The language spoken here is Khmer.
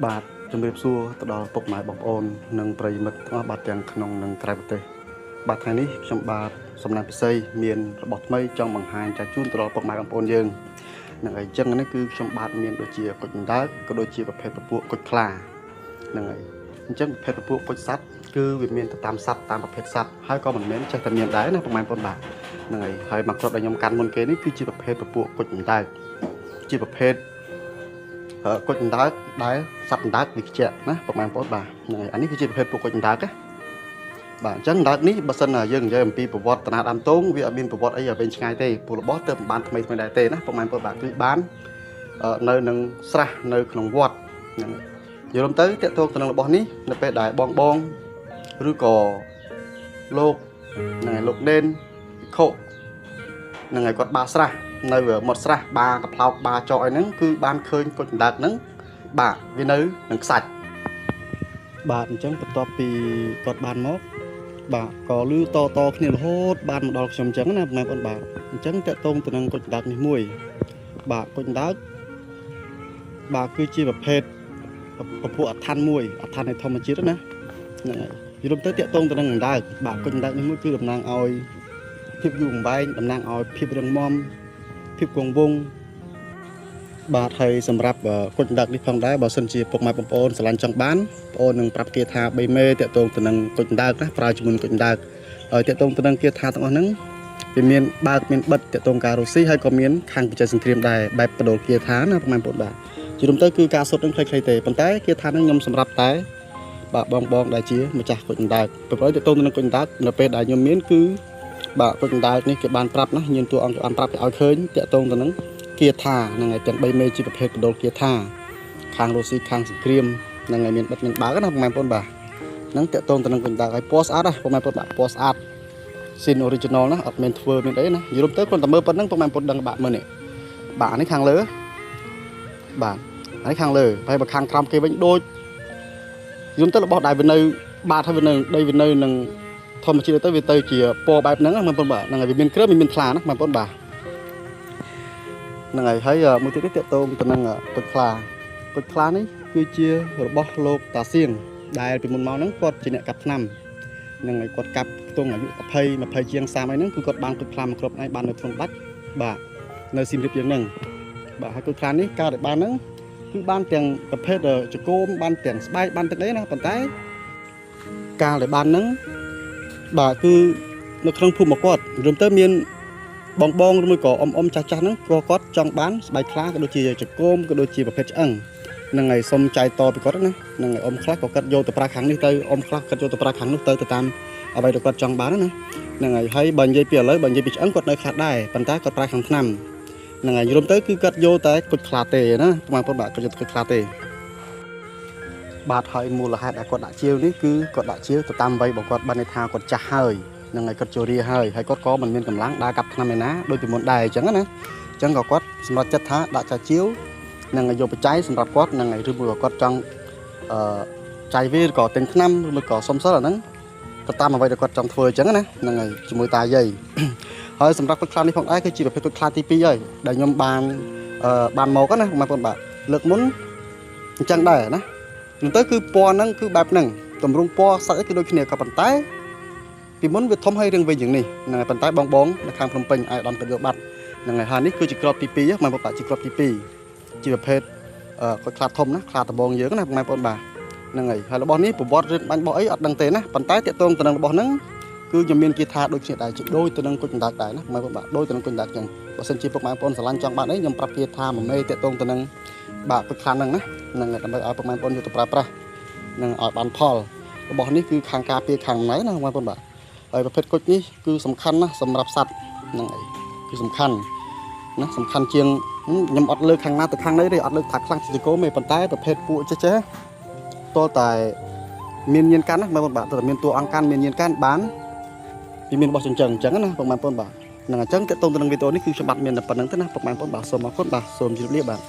បាទជំរាបសួរទៅដល់ពុកម៉ែបងប្អូននិងប្រិយមិត្តទាំងអស់បាទទាំងក្នុងនិងក្រៅប្រទេសបាទថ្ងៃនេះខ្ញុំបាទសំណាងពិសីមានរបស់ថ្មីចង់បង្ហាញចែកជូនទៅដល់ពុកម៉ែបងប្អូនយើងនឹងអីចឹងនេះគឺខ្ញុំបាទមានដូចជាគុជអណ្ដើកក៏ដូចជាប្រភេទពពួកគុជខ្លានឹងហើយអញ្ចឹងប្រភេទពពួកគុជសត្វគឺវាមានទៅតាមសត្វតាមប្រភេទសត្វហើយក៏មិនមែនចេះតែមានដែរណាពុកម៉ែបងប្អូនបាទនឹងហើយមកគ្រាប់ដែលខ្ញុំកាន់មុនគេនេះគឺជាប្រភេទពពួកគុជអណ្ដើកជាប្រភេទគុជអណ្ដើកដែលសត្វអណ្ដើកវាខ្ជាក់ណាពុកម៉ែបងប្អូនបាទហ្នឹងហើយអានេះគឺជាប្រភេទពួកគុជអណ្ដើកណាបាទអញ្ចឹងអណ្ដើកនេះបើសិនយើងនិយាយអំពីប្រវត្តិតាដើមទងវាអត់មានប្រវត្តិអីឲ្យវែងឆ្ងាយទេព្រោះរបស់ទៅបានថ្មីដែរទេណាពុកម៉ែបងប្អូនបាទគឺបាននៅនឹងស្រះនៅក្នុងវត្តហ្នឹងយល់ទៅតាក់ទងទៅនឹងរបស់នេះនៅពេលដែលបងឬក៏លោកហ្នឹងហើយលោកនេនភិក្ខុហ្នឹងហើយគាត់បាស្រះនៅមាត់ស្រះបាកផ្លោកបាចកអីហ្នឹងគឺបានឃើញគុជអណ្ដើកហ្នឹងបាទវានៅនឹងខ្សាច់បាទអញ្ចឹងបន្ទាប់ពីគាត់បានមកបាទក៏លឺតគ្នារហូតបានមកដល់ខ្ញុំអញ្ចឹងណាបងប្អូនបាទអញ្ចឹងតកតងទៅនឹងគុជអណ្ដើកនេះមួយបាទគុជអណ្ដើកបាទគឺជាប្រភេទពពួកអដ្ឋានមួយអដ្ឋាននៃធម្មជាតិណាហ្នឹងហើយយល់ទៅតកតងទៅនឹងអណ្ដើកបាទគុជអណ្ដើកនេះមួយគឺតំណាងឲ្យភាពយូរអង្វែងតំណាងឲ្យភាពរឹងមាំភាពគង់វង្សបាទហើយសម្រាប់គុជអណ្ដើកនេះផងដែរបើសិនជាពុកម៉ែបងប្អូនស្រឡាញ់ចង់បានបងប្អូននឹងប្រាប់គេថា3មេតកតងទៅនឹងគុជអណ្ដើកណាប្រើជាមួយគុជអណ្ដើកហើយតកតងទៅនឹងគេថាទាំងអស់ហ្នឹងវាមានបើកមានបិទតកតងការរុស្ស៊ីហើយក៏មានខាងបច្ចេកសង្គ្រាមដែរបែបបដូរគាថាណាពុកម៉ែបងប្អូនបាទជារួមទៅគឺការសុទ្ធនឹងខ្លីៗទេប៉ុន្តែគាថាហ្នឹងខ្ញុំសម្រាប់តែបាទបងដែលជាម្ចាស់គុជអណ្ដើកប្រព័ន្ធតកតងទៅនឹងគុជអណ្ដើកនៅពេលដែលខ្ញុំមានគឺបាទគុជអណ្ដើកនេះគេបានប្រាប់ណាញៀនតួអង្គគេបានប្រាប់ឲ្យឃើញតកតងទៅនឹងគាថាហ្នឹងហើយទាំង3មេជាប្រភេទបដូរគាថាខាងរុស្ស៊ីខាងសង្គ្រាមហ្នឹងហើយមានបិទមានបើកណាបងប្អូនបាទហ្នឹងតកតងទៅនឹងគុជអណ្ដើកហើយពណ៌ស្អាតណាបងប្អូនបាទពណ៌ស្អាត Sin original ណាអត់មានធ្វើមានអីណាយល់ទៅគ្រាន់តែមើលប៉ុណ្្នឹងបងប្អូនដឹងបាក់មើលនេះបាទនេះខាងលើបាទនេះខាងលើហើយបើខាងក្រោមគេវិញដូចយល់ទៅរបស់ដែលវានៅបាទហើយវានៅដីវានៅនឹងធម្មជាតិទៅវាទៅជាពណ៌បែបហ្នឹងបងប្អូនបាទហ្នឹងហើយវាមានគ្រើមមានថ្លាណាបងប្អូនបាទហ្នឹងហើយមួយទៀតនេះតកតងទៅនឹងគុជខ្លានេះគឺជារបស់លោកតាសៀងដែលពីមុនមកហ្នឹងគាត់ជាអ្នកកាប់ថ្នាំហ្នឹងហើយគាត់កាប់ខ្ទង់អាយុ20ជាង30អីហ្នឹងគឺគាត់បានគុជខ្លាមកគ្រប់ឯងបាននៅក្នុងដាច់បាទនៅសៀមរាបយ៉ាងហ្នឹងបាទហើយគុជខ្លានេះកើតឲ្យបានហ្នឹងគឺបានទាំងប្រភេទចង្គមបានទាំងស្បែកបានទាំងអីណាប៉ុន្តែកាលដែលបានហ្នឹងបាទគឺនៅក្នុងភូមិគាត់រួមទៅមានបងឬមួយក៏អ៊ំចាស់ហ្នឹងក៏គាត់ចង់បានស្បែកខ្លាក៏ដូចជាចង្គមក៏ដូចជាប្រភេទឆ្អឹងហ្នឹងហើយសុំចែកតពីគាត់ណាហ្នឹងហើយអ៊ំខ្លះក៏គាត់យកទៅប្រាខាងនេះទៅអ៊ំខ្លះគាត់យកទៅប្រាខាងនោះទៅតាមអ្វីដែលគាត់ចង់បានណាហ្នឹងហើយបើនិយាយពីឥឡូវបើនិយាយពីឆ្អឹងគាត់នៅខ្លះដែរប៉ុន្តែគាត់ប្រាខាងឆ្នាំហ្នឹងហើយរួមទៅគឺគាត់យកតែគុជខ្លាទេណាបងប្អូនបាទគាត់យកគុជខ្លាទេបាទហើយមូលហេតុដែលគាត់ដាក់ជាវនេះគឺគាត់ដាក់ជាវទៅតាមវ័យរបស់គាត់បានន័យថាគាត់ចាស់ហើយហ្នឹងហើយគាត់ចូលរាហើយគាត់ក៏មិនមានកម្លាំងដើរកាប់ឆ្នាំឯណាដូចពីមុនដែរអញ្ចឹងណាអញ្ចឹងក៏គាត់សម្រេចចិត្តថាដាក់ចាជាវនឹងយកបច្ច័យសម្រាប់គាត់នឹងឬមួយក៏គាត់ចង់ចាយវាក៏ទិញឆ្នាំឬមួយក៏សុំសិលអាហ្នឹងទៅតាមអ្វីដែលគាត់ចង់ធ្វើអញ្ចឹងណាហ្នឹងហើយជាមួយតាយាយហើយសម្រាប់គុជខ្លានេះផងដែរគឺជាប្រភេទគុជខ្លាទី2ហើយដែលខ្ញុំបានមកណាបងប្អូនបាទលើកមុនអញ្ចឹងដែរណាទៅគឺពណ៌ហ្នឹងគឺបែបហ្នឹងតម្រង់ពណ៌សាច់គឺដូចគ្នាក៏ប៉ុន្តែពីមុនវាធំហើយរឿងវិញយ៉ាងនេះហ្នឹងហើយប៉ុន្តែបងនៅខាងភ្នំពេញអាយដាមទៅយកបាត់ហ្នឹងហើយនេះគឺជាក្របទី2បងប្អូនបាទជាក្របទី2ជាប្រភេទគុជខ្លាធំណាខ្លាដបងយើងណាបងប្អូនបាទហ្នឹងហើយរបស់នេះប្រវត្តិរឿងបាញ់បោះអីអត់ដឹងទេណាប៉ុន្តែតកតងទៅនឹងរបស់ហ្នឹងគឺខ្ញុំមានគេថាដូចគ្នាដែរដូចទៅនឹងគុជអណ្ដើកដែរណាបងប្អូនបាទដូចទៅនឹងគុជអណ្ដើកចឹងបើសិនជាពុកម៉ែបងប្អូនស្រឡាញ់ចង់បានអីខ្ញុំប្រាប់គេថា1មេតកតងទៅនឹងបាទគុជខ្លាហ្នឹងណាហ្នឹងហើយដើម្បីឲ្យពុកម៉ែបងប្អូនយកទៅប្រើប្រាស់នឹងឲ្យបានផលរបស់នេះគឺខាងការពារខាងណៃណាបងប្អូនបាទហើយប្រភេទគុជនេះគឺសំខាន់ណាស់សម្រាប់សត្វហ្នឹងហើយគឺសំខាន់ណាសំខាន់ជាងខ្ញុំអត់លើកខាងណាទៅខាងណីទេអត់លើកថាខ្លាំងជាគោទេប៉ុន្តែប្រភេទពួកចេះតលតែមានញៀនកាន់ណាបងប្អូនបាទតើមានតួអង្គកាន់មានញៀនកាន់បានវាមានរបស់ចិញ្ចឹមអញ្ចឹងណាបងប្អូនបាទហ្នឹងអញ្ចឹងតើតទៅនឹងវីដេអូនេះគឺខ្ញុំបាទមានតែប៉ុណ្្នឹងទេណាបងប្អូនបាទសូមអរគុណបាទសូមជម្រាបលាបាទ